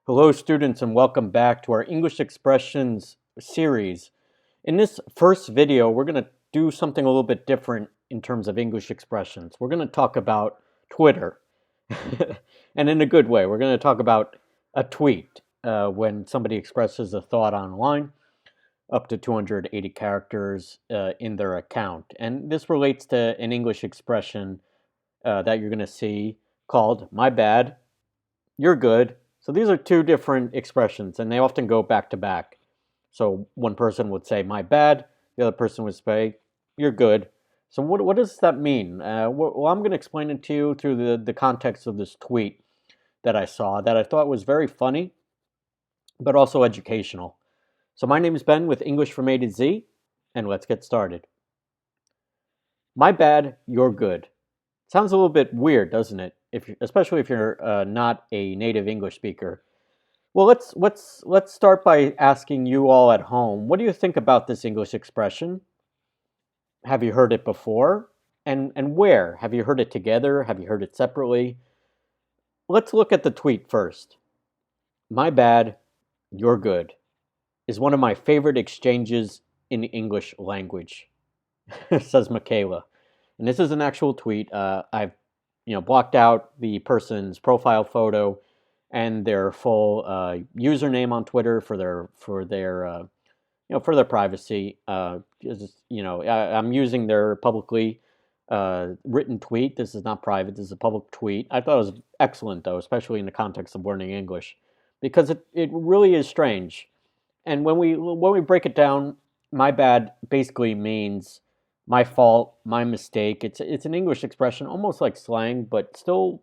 Hello, students, and welcome back to our English expressions series. In this first video, we're going to do something a little bit different in terms of English expressions. We're going to talk about Twitter, and in a good way. We're going to talk about a tweet when somebody expresses a thought online, up to 280 characters in their account. And this relates to an English expression that you're going to see called "my bad," "you're good." So these are two different expressions, and they often go back to back. So one person would say, "my bad," the other person would say, "you're good." So what does that mean? Well, I'm going to explain it to you through the context of this tweet that I saw that I thought was very funny, but also educational. So my name is Ben with English from A to Z, and let's get started. My bad, you're good. Sounds a little bit weird, doesn't it? Especially if you're not a native English speaker. Well, let's start by asking you all at home, what do you think about this English expression? Have you heard it before? And where? Have you heard it together? Have you heard it separately? Let's look at the tweet first. My bad, you're good is one of my favorite exchanges in the English language, says Michaela. And this is an actual tweet. I've blocked out the person's profile photo and their full username on Twitter for their privacy. I'm using their publicly written tweet. This is not private. This is a public tweet. I thought it was excellent, though, especially in the context of learning English, because it really is strange. And when we break it down, my bad basically means my fault, my mistake. It's an English expression, almost like slang, but still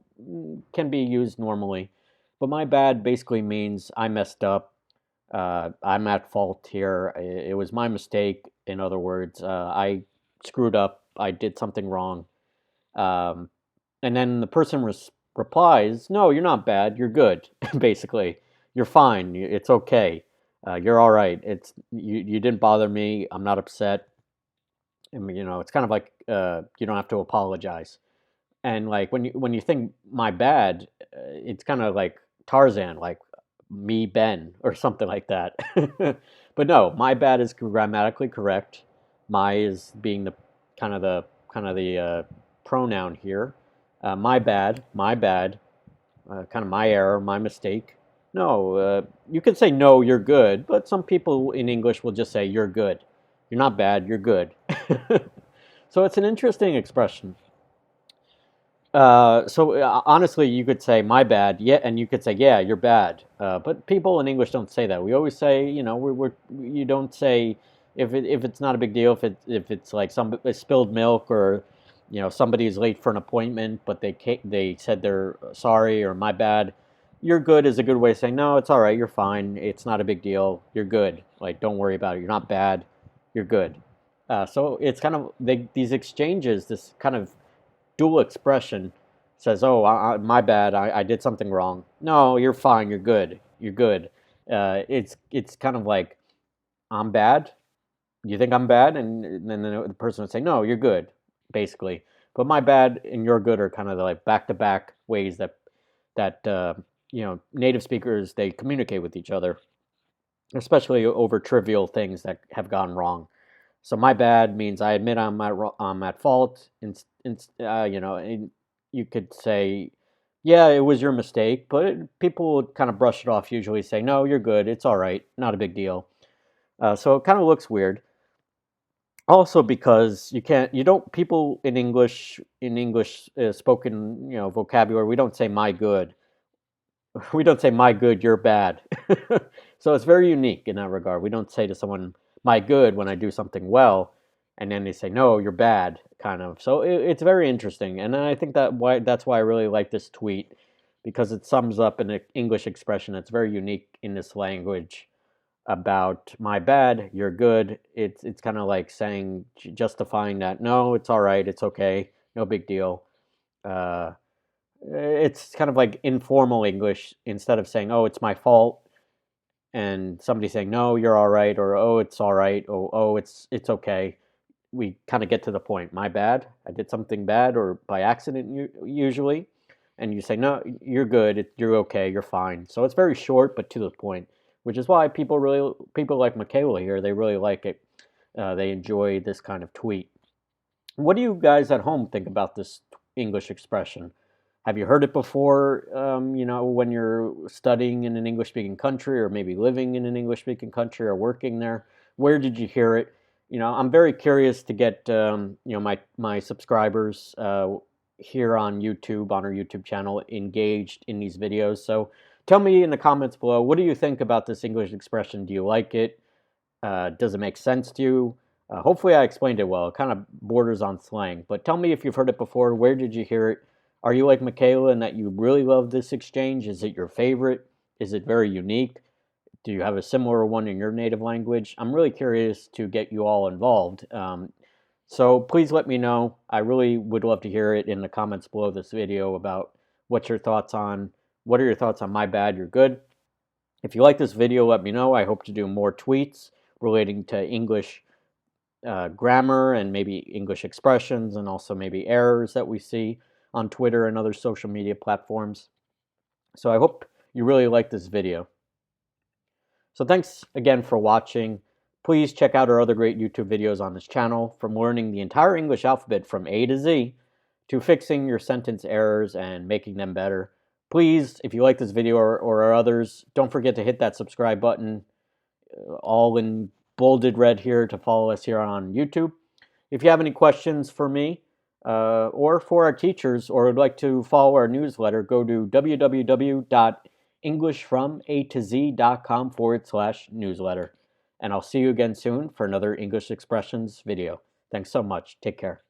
can be used normally. But my bad basically means I messed up. I'm at fault here. It was my mistake. In other words, I screwed up. I did something wrong. Um, and then the person replies, "No, you're not bad. You're good. Basically, you're fine. It's okay. You're all right. You didn't bother me. I'm not upset." I mean, it's kind of like you don't have to apologize. And like when you think "my bad," it's kind of like Tarzan, like "me Ben" or something like that. But no, "my bad" is grammatically correct. My is being the pronoun here. My bad, kind of my error, my mistake. No, you can say no, you're good, but some people in English will just say you're good. You're not bad, you're good. So it's an interesting expression. Honestly, you could say my bad, yeah, and you could say yeah, you're bad. But people in English don't say that. We always say, you don't say if it's not a big deal, if it's like some spilled milk or somebody is late for an appointment, but they said they're sorry or my bad. You're good is a good way of saying no, it's all right, you're fine, it's not a big deal, you're good. Like don't worry about it, you're not bad, you're good. So it's kind of these exchanges, this kind of dual expression says, "Oh, my bad. I did something wrong." No, you're fine. You're good. You're good. It's kind of like I'm bad. You think I'm bad, and then the person would say, "No, you're good." Basically, but my bad and your good are kind of like back to back ways that native speakers they communicate with each other, especially over trivial things that have gone wrong. So my bad means I admit I'm at fault. And you could say, yeah, it was your mistake, but people would kind of brush it off. Usually, say, no, you're good. It's all right. Not a big deal. So it kind of looks weird. Also, because you don't people in English spoken vocabulary. We don't say my good. We don't say my good, you're bad. So it's very unique in that regard. We don't say to someone my good when I do something well, and then they say no, you're bad, kind of. So it's very interesting, and I think that's why I really like this tweet because it sums up an English expression that's very unique in this language about my bad, you're good. It's kind of like saying justifying that no, it's all right, it's okay, no big deal. Uh, it's kind of like informal English instead of saying, "Oh, it's my fault," and somebody saying, "No, you're all right," or "Oh, it's all right," or "Oh, it's okay." We kind of get to the point. My bad. I did something bad, or by accident usually, and you say, no, you're good, you're okay, you're fine. So it's very short but to the point, which is why people like Michaela here, they really like it. They enjoy this kind of tweet. What do you guys at home think about this English expression? Have you heard it before, when you're studying in an English-speaking country or maybe living in an English-speaking country or working there? Where did you hear it? I'm very curious to get, my subscribers here on YouTube, on our YouTube channel, engaged in these videos. So tell me in the comments below, what do you think about this English expression? Do you like it? Does it make sense to you? Hopefully I explained it well. It kind of borders on slang, but tell me if you've heard it before. Where did you hear it? Are you like Michaela in that you really love this exchange? Is it your favorite? Is it very unique? Do you have a similar one in your native language? I'm really curious to get you all involved. So please let me know. I really would love to hear it in the comments below this video about what are your thoughts on my bad, you're good. If you like this video, let me know. I hope to do more tweets relating to English grammar and maybe English expressions and also maybe errors that we see on Twitter and other social media platforms. So I hope you really like this video. So thanks again for watching. Please check out our other great YouTube videos on this channel, from learning the entire English alphabet from A to Z to fixing your sentence errors and making them better. Please, if you like this video or our others, don't forget to hit that subscribe button, all in bolded red here, to follow us here on YouTube. If you have any questions for me or for our teachers, or would like to follow our newsletter, go to www.englishfromatozcom/newsletter. And I'll see you again soon for another English expressions video. Thanks so much. Take care.